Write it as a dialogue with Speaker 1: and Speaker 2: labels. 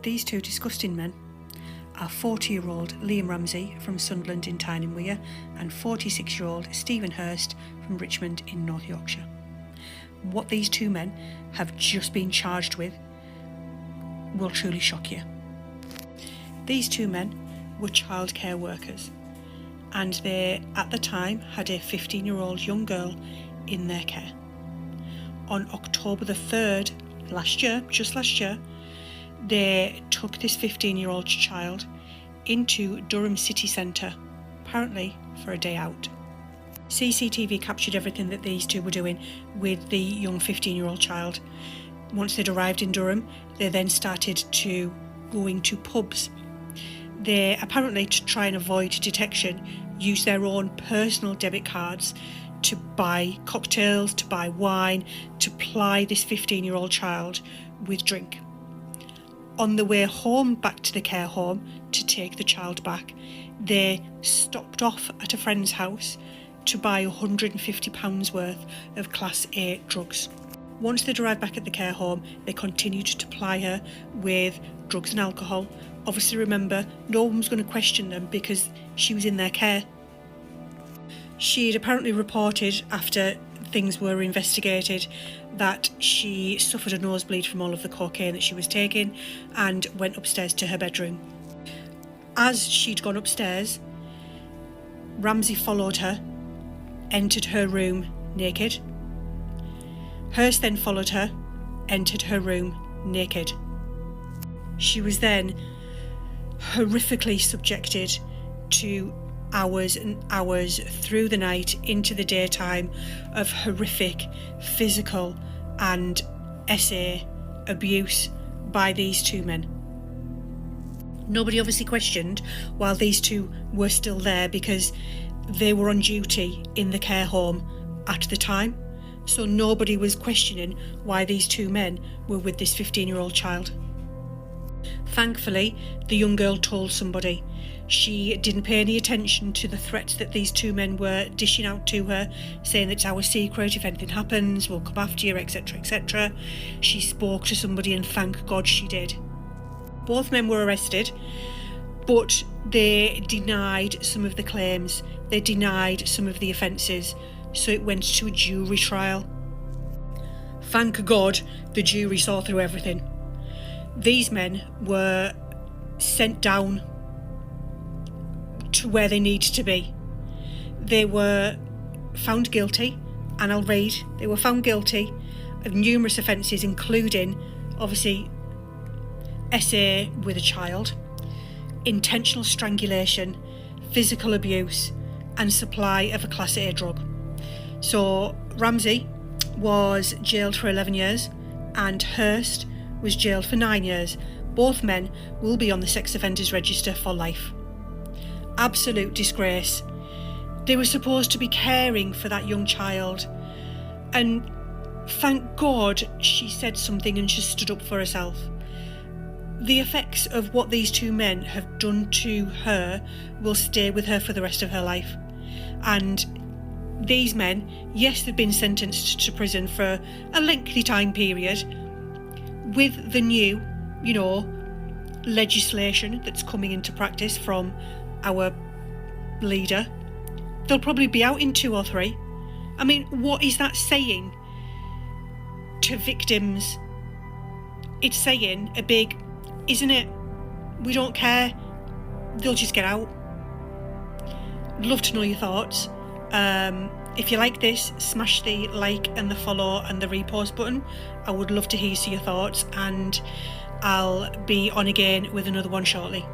Speaker 1: These two disgusting men are 40-year-old Liam Ramsey from Sunderland in Tyne and Wear and 46-year-old Stephen Hurst from Richmond in North Yorkshire. What these two men have just been charged with will truly shock you. These two men were childcare workers, and they at the time had a 15-year-old young girl in their care. On October the 3rd just last year, they took this 15-year-old child into Durham city centre, apparently for a day out. CCTV captured everything that these two were doing with the young 15-year-old child. Once they'd arrived in Durham, they then started to going to pubs. They apparently, to try and avoid detection, used their own personal debit cards to buy cocktails, to buy wine, to ply this 15-year-old child with drink. On the way home back to the care home to take the child back, they stopped off at a friend's house to buy £150 worth of Class A drugs. Once they'd arrived back at the care home, they continued to ply her with drugs and alcohol. Obviously, remember, no one was going to question them because she was in their care. She had apparently reported, after things were investigated, that she suffered a nosebleed from all of the cocaine that she was taking and went upstairs to her bedroom. As she'd gone upstairs, Ramsey followed her, entered her room naked. Hurst then followed her, entered her room naked. She was then horrifically subjected to hours and hours through the night into the daytime of horrific physical and SA abuse by these two men. Nobody obviously questioned while these two were still there because they were on duty in the care home at the time. So nobody was questioning why these two men were with this 15-year-old child. Thankfully, the young girl told somebody. She didn't pay any attention to the threats that these two men were dishing out to her, saying that it's our secret, if anything happens, we'll come after you, etc, etc. She spoke to somebody and thank God she did. Both men were arrested, but they denied some of the claims. They denied some of the offences, so it went to a jury trial. Thank God the jury saw through everything. These men were sent down to where they needed to be. They were found guilty, and I'll read, they were found guilty of numerous offences, including, obviously, SA with a child, intentional strangulation, physical abuse, and supply of a Class A drug. So Ramsey was jailed for 11 years and Hurst was jailed for 9 years. Both men will be on the sex offenders register for life. Absolute disgrace. They were supposed to be caring for that young child, and thank God she said something and she stood up for herself. The effects of what these two men have done to her will stay with her for the rest of her life. And these men, yes, they've been sentenced to prison for a lengthy time period. With the new, legislation that's coming into practice from our leader, they'll probably be out in 2 or 3. I mean, what is that saying to victims? It's saying a big, isn't it? We don't care. They'll just get out. I'd love to know your thoughts. If you like this, smash the like and the follow and the repost button. I would love to hear your thoughts, and I'll be on again with another one shortly.